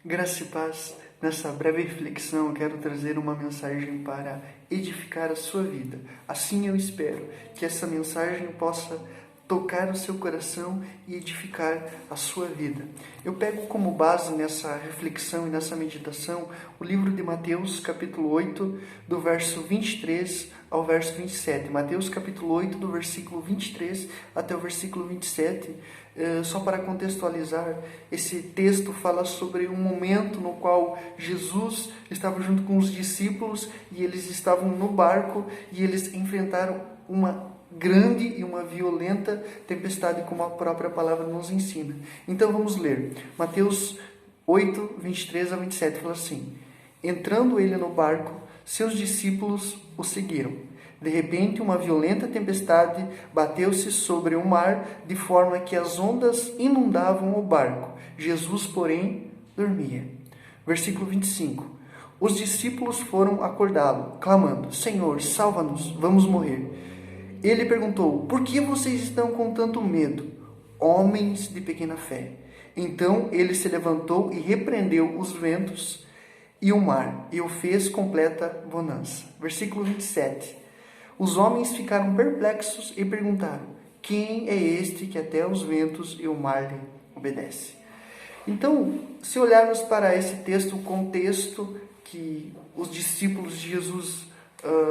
Graça e paz. Nessa breve reflexão, eu quero trazer uma mensagem para edificar a sua vida. Assim eu espero que essa mensagem possa tocar o seu coração e edificar a sua vida. Eu pego como base nessa reflexão e nessa meditação o livro de Mateus, capítulo 8, do verso 23 ao verso 27. Mateus, capítulo 8, do versículo 23 até o versículo 27. Só para contextualizar, esse texto fala sobre um momento no qual Jesus estava junto com os discípulos e eles estavam no barco e eles enfrentaram uma grande e uma violenta tempestade, como a própria palavra nos ensina. Então vamos ler. Mateus 8, 23 a 27 fala assim: Entrando ele no barco, seus discípulos o seguiram. De repente, uma violenta tempestade bateu-se sobre o mar, de forma que as ondas inundavam o barco. Jesus, porém, dormia. Versículo 25. Os discípulos foram acordá-lo, clamando: Senhor, salva-nos, vamos morrer. Ele perguntou: Por que vocês estão com tanto medo, homens de pequena fé? Então ele se levantou e repreendeu os ventos e o mar, e o fez completa bonança. Versículo 27. Os homens ficaram perplexos e perguntaram: Quem é este que até os ventos e o mar lhe obedece? Então, se olharmos para esse texto, o contexto que os discípulos de Jesus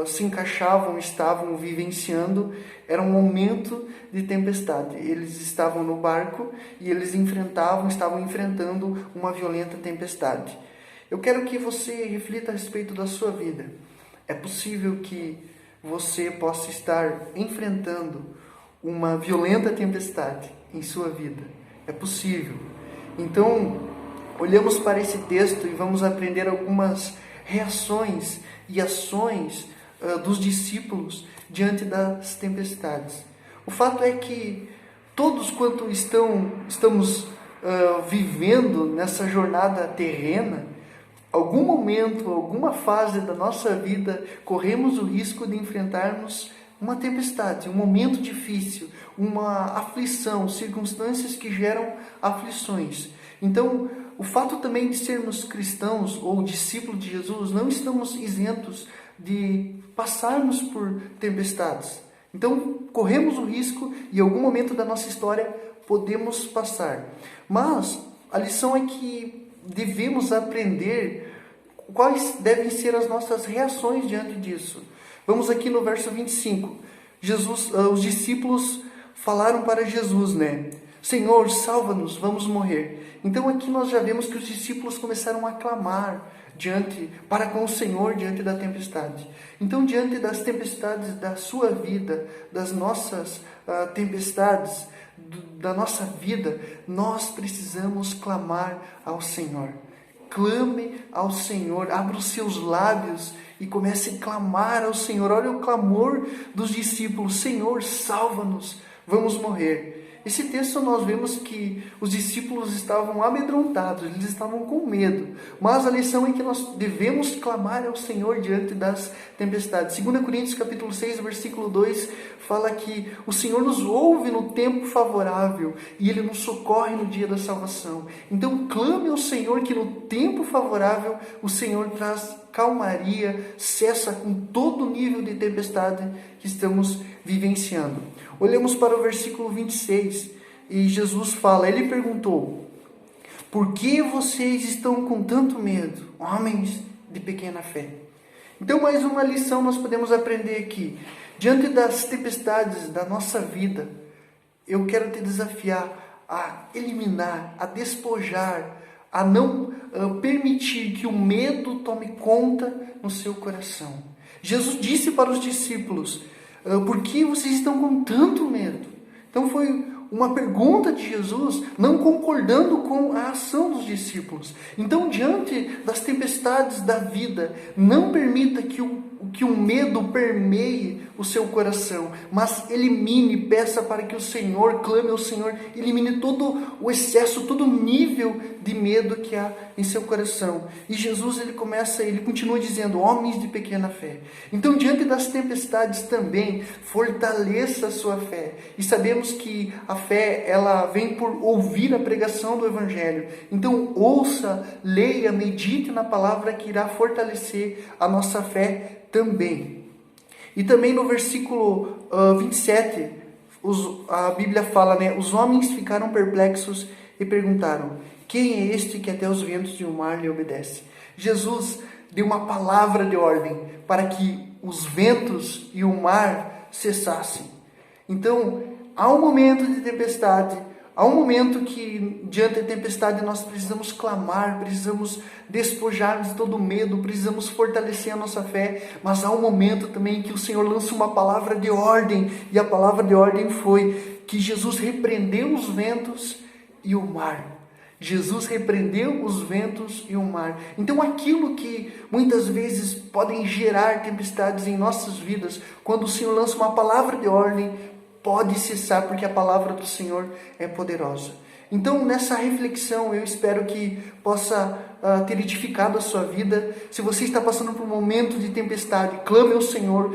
se encaixavam, estavam vivenciando, era um momento de tempestade. Eles estavam no barco e eles estavam enfrentando uma violenta tempestade. Eu quero que você reflita a respeito da sua vida. É possível que você possa estar enfrentando uma violenta tempestade em sua vida. É possível. Então, olhamos para esse texto e vamos aprender algumas reações e ações dos discípulos diante das tempestades. O fato é que todos quanto estamos vivendo nessa jornada terrena, algum momento, alguma fase da nossa vida, corremos o risco de enfrentarmos uma tempestade, um momento difícil, uma aflição, circunstâncias que geram aflições. Então, o fato também de sermos cristãos ou discípulos de Jesus, não estamos isentos de passarmos por tempestades. Então, corremos o risco e em algum momento da nossa história podemos passar. Mas a lição é que devemos aprender quais devem ser as nossas reações diante disso. Vamos aqui no verso 25. Os discípulos falaram para Jesus, Senhor, salva-nos, vamos morrer. Então aqui nós já vemos que os discípulos começaram a clamar para com o Senhor diante da tempestade. Então, diante das tempestades da sua vida, das nossas tempestades da nossa vida, nós precisamos clamar ao Senhor. Clame ao Senhor, abra os seus lábios e comece a clamar ao Senhor. Olha o clamor dos discípulos: Senhor, salva-nos, vamos morrer. Esse texto nós vemos que os discípulos estavam amedrontados, eles estavam com medo. Mas a lição é que nós devemos clamar ao Senhor diante das tempestades. 2 Coríntios capítulo 6, versículo 2, fala que o Senhor nos ouve no tempo favorável e Ele nos socorre no dia da salvação. Então clame ao Senhor que no tempo favorável o Senhor traz calmaria, cessa com todo o nível de tempestade que estamos vivenciando. Olhamos para o versículo 26 e Jesus fala, ele perguntou: Por que vocês estão com tanto medo, homens de pequena fé? Então, mais uma lição nós podemos aprender aqui. Diante das tempestades da nossa vida, eu quero te desafiar a eliminar, a despojar, a não permitir que o medo tome conta no seu coração. Jesus disse para os discípulos: Por que vocês estão com tanto medo? Então foi uma pergunta de Jesus, não concordando com a ação dos discípulos. Então, diante das tempestades da vida, não permita que o que o medo permeie o seu coração, mas elimine, peça para que o Senhor, clame ao Senhor, elimine todo o excesso, todo o nível de medo que há em seu coração. E Jesus, ele continua dizendo, homens de pequena fé. Então, diante das tempestades também, fortaleça a sua fé. E sabemos que a fé, ela vem por ouvir a pregação do Evangelho. Então, ouça, leia, medite na palavra que irá fortalecer a nossa fé também. E também no versículo 27, a Bíblia fala, os homens ficaram perplexos e perguntaram, quem é este que até os ventos e o mar lhe obedece? Jesus deu uma palavra de ordem para que os ventos e o mar cessassem. Então, há um momento de tempestade, há um momento que, diante da tempestade, nós precisamos clamar, precisamos despojar-nos de todo medo, precisamos fortalecer a nossa fé, mas há um momento também que o Senhor lança uma palavra de ordem, e a palavra de ordem foi que Jesus repreendeu os ventos e o mar. Jesus repreendeu os ventos e o mar. Então aquilo que muitas vezes podem gerar tempestades em nossas vidas, quando o Senhor lança uma palavra de ordem, pode cessar, porque a palavra do Senhor é poderosa. Então, nessa reflexão, eu espero que possa ter edificado a sua vida. Se você está passando por um momento de tempestade, clame ao Senhor,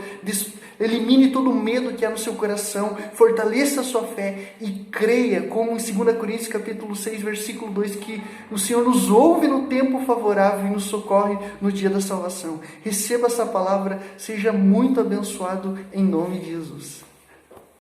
elimine todo o medo que há no seu coração, fortaleça a sua fé e creia, como em 2 Coríntios capítulo 6, versículo 2, que o Senhor nos ouve no tempo favorável e nos socorre no dia da salvação. Receba essa palavra, seja muito abençoado em nome de Jesus.